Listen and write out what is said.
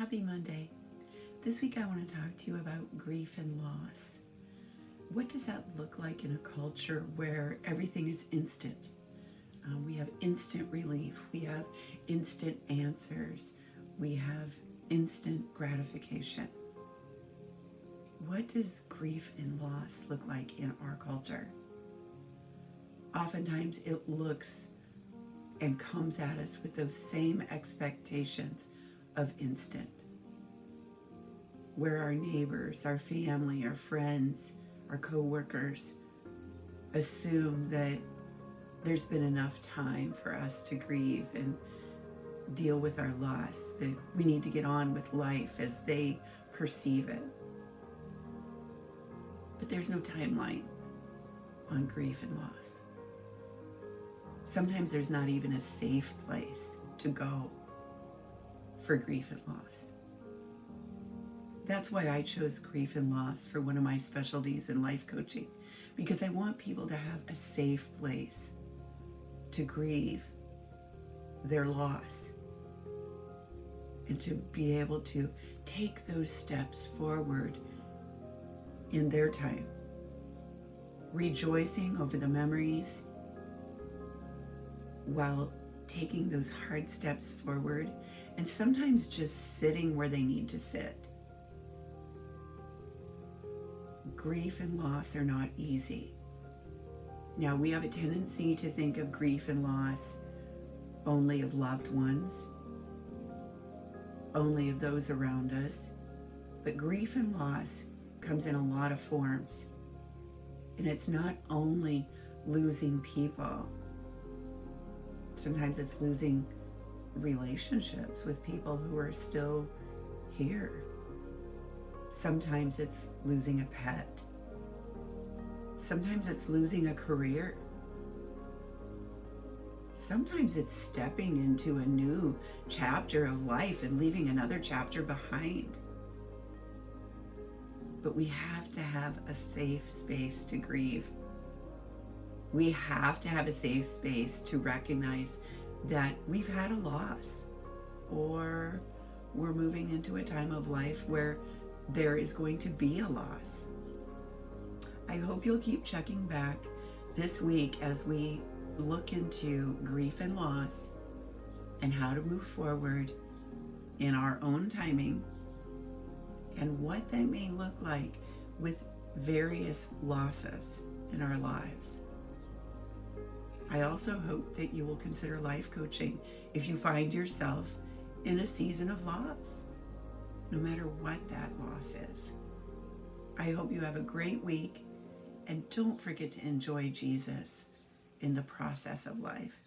Happy Monday. This week I want to talk to you about grief and loss. What does that look like in a culture where everything is instant? We have instant relief. We have instant answers. We have instant gratification. What does grief and loss look like in our culture? Oftentimes it looks and comes at us with those same expectations of instant, where our neighbors, our family, our friends, our co-workers assume that there's been enough time for us to grieve and deal with our loss, that we need to get on with life as they perceive it. But there's no timeline on grief and loss. Sometimes there's not even a safe place to go for grief and loss. That's why I chose grief and loss for one of my specialties in life coaching, because I want people to have a safe place to grieve their loss and to be able to take those steps forward in their time, rejoicing over the memories while taking those hard steps forward, and sometimes just sitting where they need to sit. Grief and loss are not easy. Now, we have a tendency to think of grief and loss only of loved ones, only of those around us, but grief and loss comes in a lot of forms. And it's not only losing people. Sometimes it's losing relationships with people who are still here. Sometimes it's losing a pet. Sometimes it's losing a career. Sometimes it's stepping into a new chapter of life and leaving another chapter behind. But we have to have a safe space to grieve. We have to have a safe space to recognize that we've had a loss, or we're moving into a time of life where there is going to be a loss. I hope you'll keep checking back this week as we look into grief and loss and how to move forward in our own timing and what that may look like with various losses in our lives. I also hope that you will consider life coaching if you find yourself in a season of loss, no matter what that loss is. I hope you have a great week, and don't forget to enjoy Jesus in the process of life.